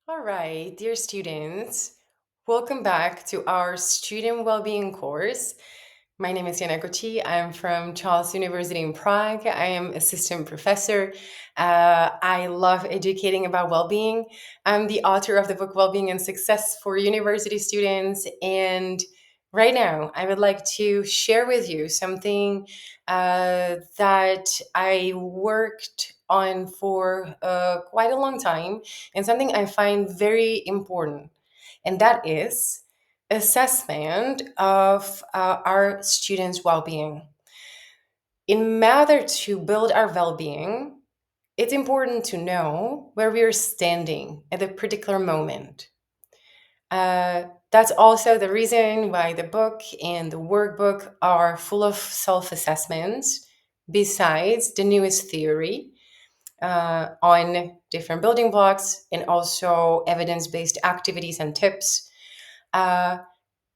All right, dear students, welcome back to our student well-being course. My name is Koci. I'm from Charles University in Prague. I am assistant professor. I love educating about well-being. I'm the author of the book Well-being and Success for University Students. And right now, I would like to share with you something that I worked on for quite a long time and something I find very important. And that is assessment of our students' well-being. In order to build our well-being, it's important to know where we are standing at a particular moment. That's also the reason why the book and the workbook are full of self-assessments, besides the newest theory on different building blocks and also evidence-based activities and tips. Uh,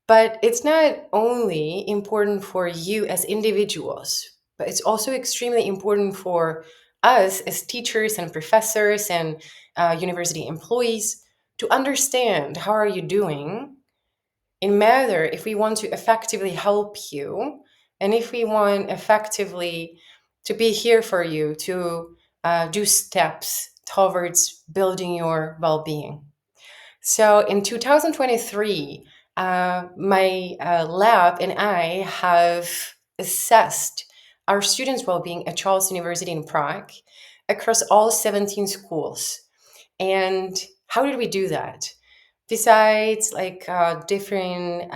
But it's not only important for you as individuals, but it's also extremely important for us as teachers and professors and university employees to understand how are you doing in matter if we want to effectively help you and if we want effectively to be here for you to do steps towards building your well-being. So in 2023, my lab and I have assessed our students' well-being at Charles University in Prague across all 17 schools. And how did we do that? Besides different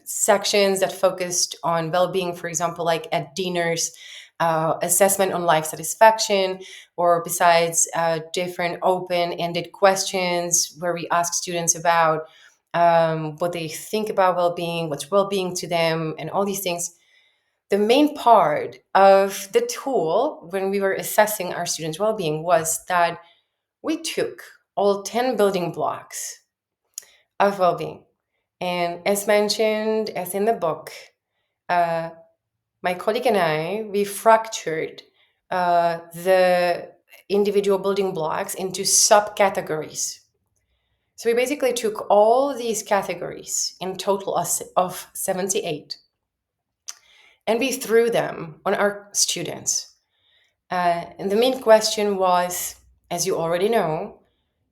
sections that focused on well-being, for example, like at Diener's assessment on life satisfaction, or besides different open-ended questions where we ask students about what they think about well-being, what's well-being to them, and all these things. The main part of the tool when we were assessing our students' well-being was that we took all 10 building blocks of well-being. And as mentioned, as in the book, uh, my colleague and I, we fractured the individual building blocks into subcategories. So we basically took all these categories in total of 78 and we threw them on our students. And the main question was, as you already know,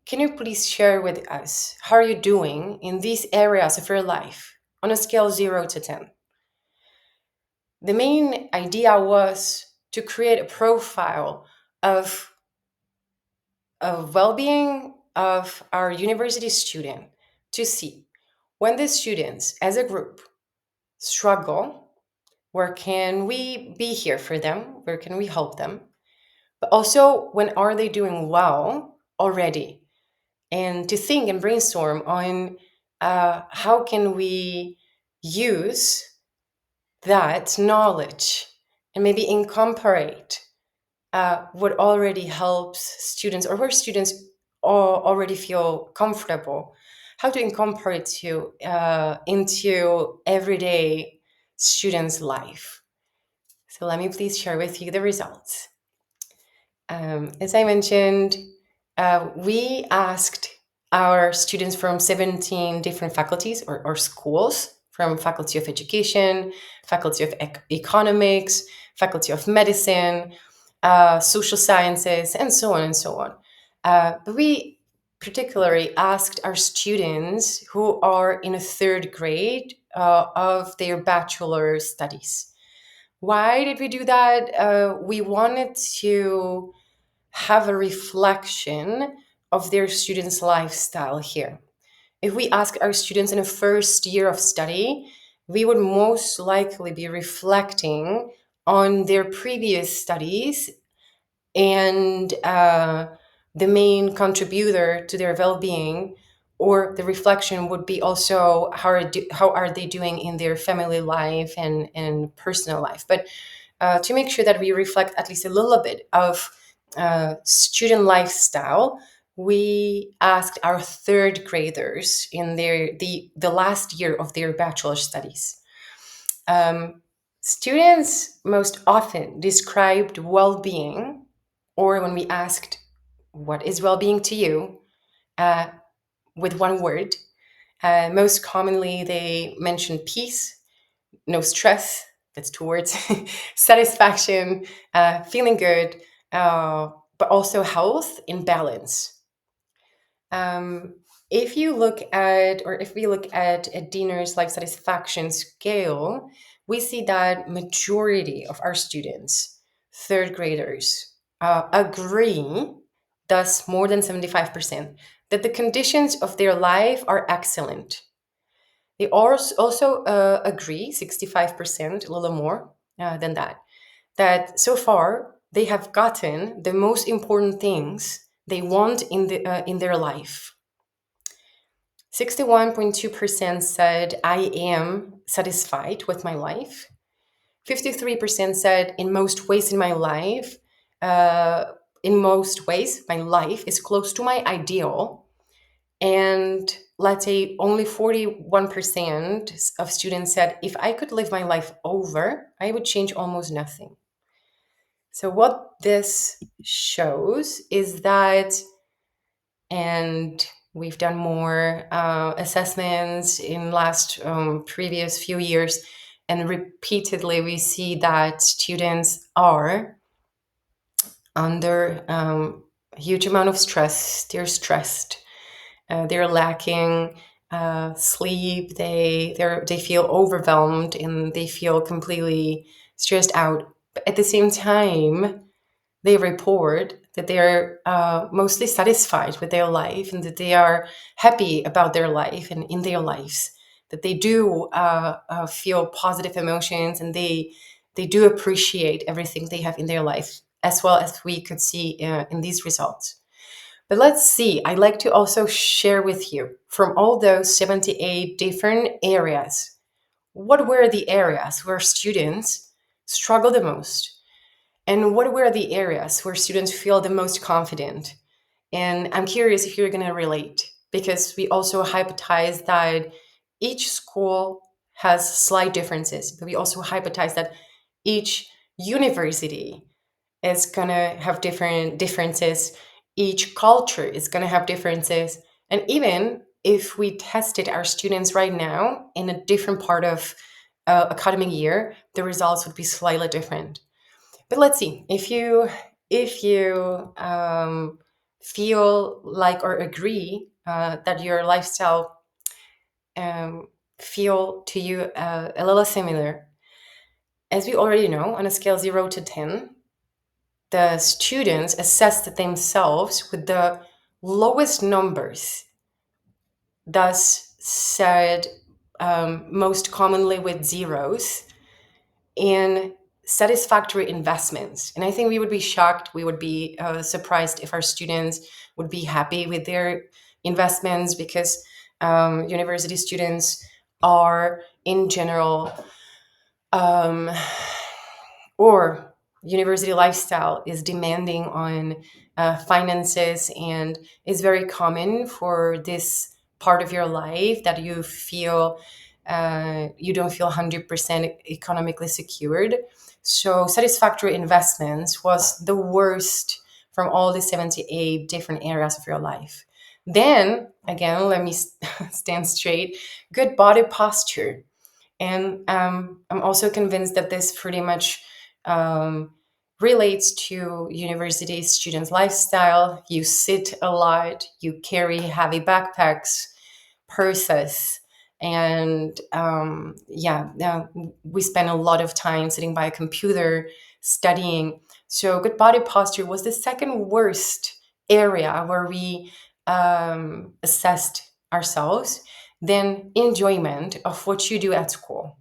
can you please share with us how are you doing in these areas of your life on a scale 0 to 10? The main idea was to create a profile of well-being of our university student to see when the students as a group struggle, where can we be here for them, where can we help them, but also when are they doing well already, and to think and brainstorm on how can we use that knowledge and maybe incorporate what already helps students or where students already feel comfortable, how to incorporate to into everyday students' life. So let me please share with you the results. As I mentioned, we asked our students from 17 different faculties or schools, from Faculty of Education, Faculty of Economics, Faculty of Medicine, Social Sciences, and so on and so on. But we particularly asked our students who are in a third grade of their bachelor studies. Why did we do that? We wanted to have a reflection of their students' lifestyle here. If we ask our students in a first year of study, we would most likely be reflecting on their previous studies, and the main contributor to their well-being or the reflection would be also how are they doing in their family life and personal life. But to make sure that we reflect at least a little bit of student lifestyle, we asked our third graders in the last year of their bachelor studies. Students most often described well-being, or when we asked, what is well-being to you? uh, with one word. Most commonly, they mention peace, no stress, that's two words, satisfaction, feeling good, but also health in balance. Um, if you look at, or if we look at a Diener's life satisfaction scale, we see that majority of our students, third graders, agree, thus more than 75%, that the conditions of their life are excellent. They also agree, 65%, a little more than that, that so far they have gotten the most important things they want in their life. 61.2% said, I am satisfied with my life. 53% said, uh, in most ways, my life is close to my ideal. And let's say only 41% of students said, if I could live my life over, I would change almost nothing. So, what this shows is that, and we've done more assessments in last previous few years, and repeatedly we see that students are under a huge amount of stress. They're stressed. They're lacking sleep. They feel overwhelmed and they feel completely stressed out. But at the same time, they report that they're mostly satisfied with their life and that they are happy about their life and in their lives. That they do feel positive emotions and they do appreciate everything they have in their life, as well as we could see in these results. But let's see, I'd like to also share with you from all those 78 different areas, what were the areas where students struggle the most? And what were the areas where students feel the most confident? And I'm curious if you're going to relate, because we also hypothesize that each school has slight differences, but we also hypothesize that each university is going to have different differences. Each culture is going to have differences. And even if we tested our students right now in a different part of academic year, the results would be slightly different. But let's see if you feel like or agree that your lifestyle um, feel to you a little similar. As we already know, on a scale 0 to 10, the students assessed themselves with the lowest numbers, thus said most commonly with zeros, in satisfactory investments. And I think we would be shocked, we would be surprised if our students would be happy with their investments, because university students are in general, um, or university lifestyle is demanding on finances, and it's very common for this part of your life that you feel you don't feel 100% economically secured. So satisfactory investments was the worst from all the 78 different areas of your life. Then again, let me stand straight. Good body posture. And I'm also convinced that this pretty much um, relates to university students' lifestyle. You sit a lot, you carry heavy backpacks, purses, and we spend a lot of time sitting by a computer studying. So, good body posture was the second worst area where we assessed ourselves. Then enjoyment of what you do at school.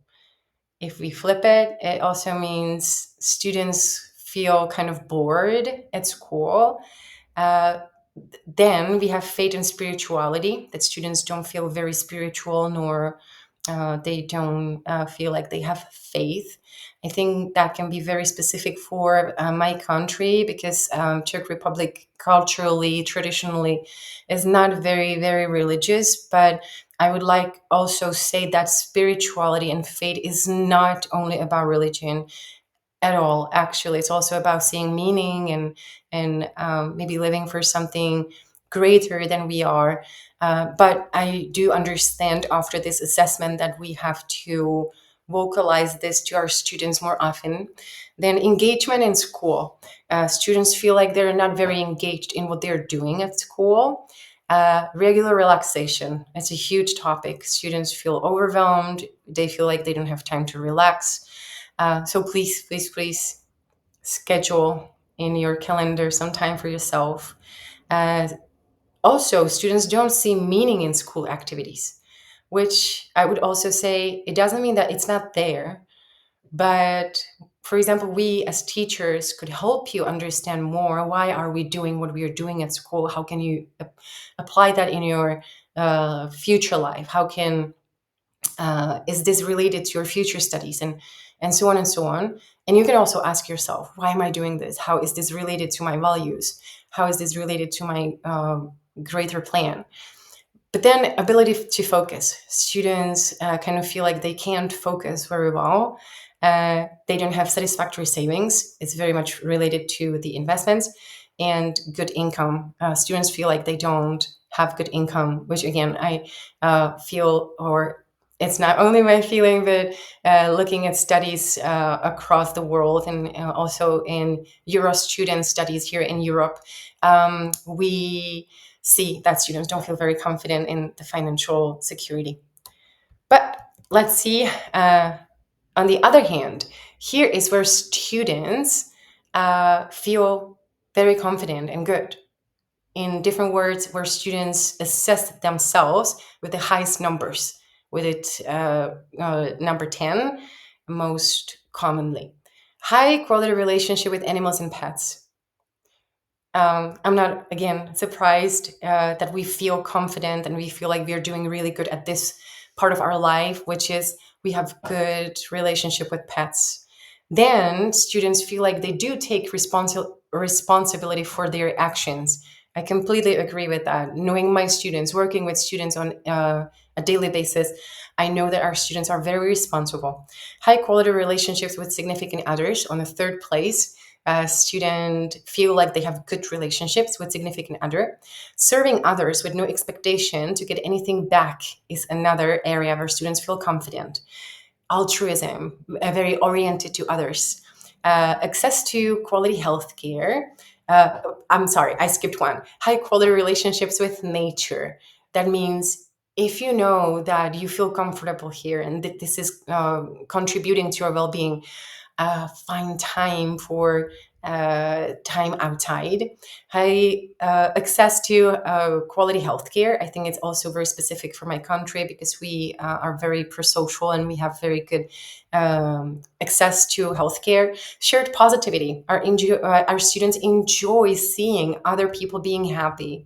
If we flip it, it also means students feel kind of bored at school. Uh, then we have faith and spirituality, that students don't feel very spiritual, nor they don't feel like they have faith. I think that can be very specific for my country, because Czech Republic culturally, traditionally, is not very, very religious. But I would like also say that spirituality and faith is not only about religion at all. Actually, it's also about seeing meaning and maybe living for something greater than we are. But I do understand after this assessment that we have to vocalize this to our students more often. Then engagement in school. Students feel like they're not very engaged in what they're doing at school. Regular relaxation. It's a huge topic. Students feel overwhelmed. They feel like they don't have time to relax. So please, please, please schedule in your calendar some time for yourself. Uh, Also, students don't see meaning in school activities, which I would also say it doesn't mean that it's not there. But for example, we as teachers could help you understand more why are we doing what we are doing at school? How can you apply that in your future life? How can is this related to your future studies and so on and so on. And you can also ask yourself, why am I doing this? How is this related to my values? How is this related to my greater plan? But then ability to focus. Students kind of feel like they can't focus very well. They don't have satisfactory savings. It's very much related to the investments and good income. Students feel like they don't have good income, which again, I feel, or it's not only my feeling, but looking at studies across the world and also in Euro student studies here in Europe, we see that students don't feel very confident in the financial security. But let's see, on the other hand, here is where students feel very confident and good. In different words, where students assess themselves with the highest numbers, with it number 10 most commonly. High quality relationship with animals and pets. I'm not, again, surprised that we feel confident and we feel like we're doing really good at this part of our life, which is we have good relationship with pets. Then students feel like they do take responsibility for their actions. I completely agree with that. Knowing my students, working with students on a daily basis, I know that our students are very responsible. High quality relationships with significant others on the third place. Student feel like they have good relationships with significant other. Serving others with no expectation to get anything back is another area where students feel confident. Altruism, very oriented to others. Access to quality healthcare. I'm sorry, I skipped one. High quality relationships with nature. That means if you know that you feel comfortable here and that this is contributing to your well-being, find time for time outside. High access to quality healthcare. I think it's also very specific for my country because we are very pro-social and we have very good access to healthcare. Shared positivity. Our students enjoy seeing other people being happy.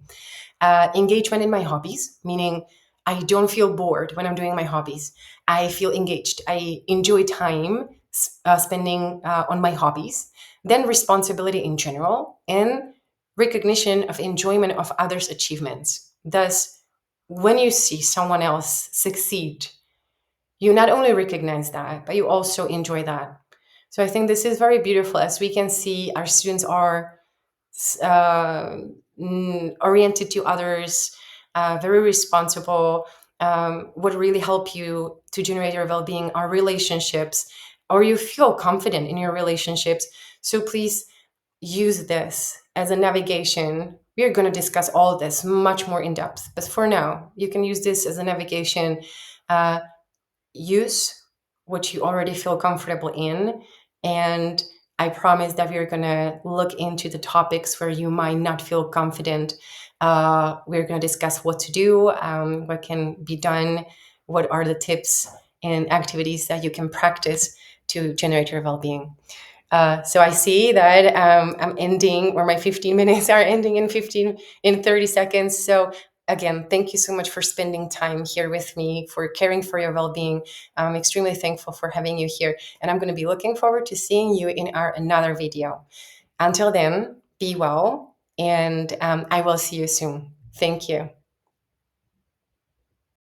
Engagement in my hobbies, meaning I don't feel bored when I'm doing my hobbies. I feel engaged. I enjoy time spending on my hobbies. Then responsibility in general and recognition of enjoyment of others' achievements. Thus, when you see someone else succeed, you not only recognize that, but you also enjoy that. So I think this is very beautiful. As we can see, our students are uh, oriented to others, very responsible. What really help you to generate your well-being are relationships, or you feel confident in your relationships. So please use this as a navigation. We are going to discuss all of this much more in depth, but for now, you can use this as a navigation. Uh, Use what you already feel comfortable in. And I promise that we're going to look into the topics where you might not feel confident. We're going to discuss what to do, what can be done, what are the tips and activities that you can practice to generate your well being. So I see that I'm ending, or my 15 minutes are ending in 30 seconds. So again, thank you so much for spending time here with me, for caring for your well-being. I'm extremely thankful for having you here, and I'm going to be looking forward to seeing you in our another video. Until then, be well, and I will see you soon. Thank you.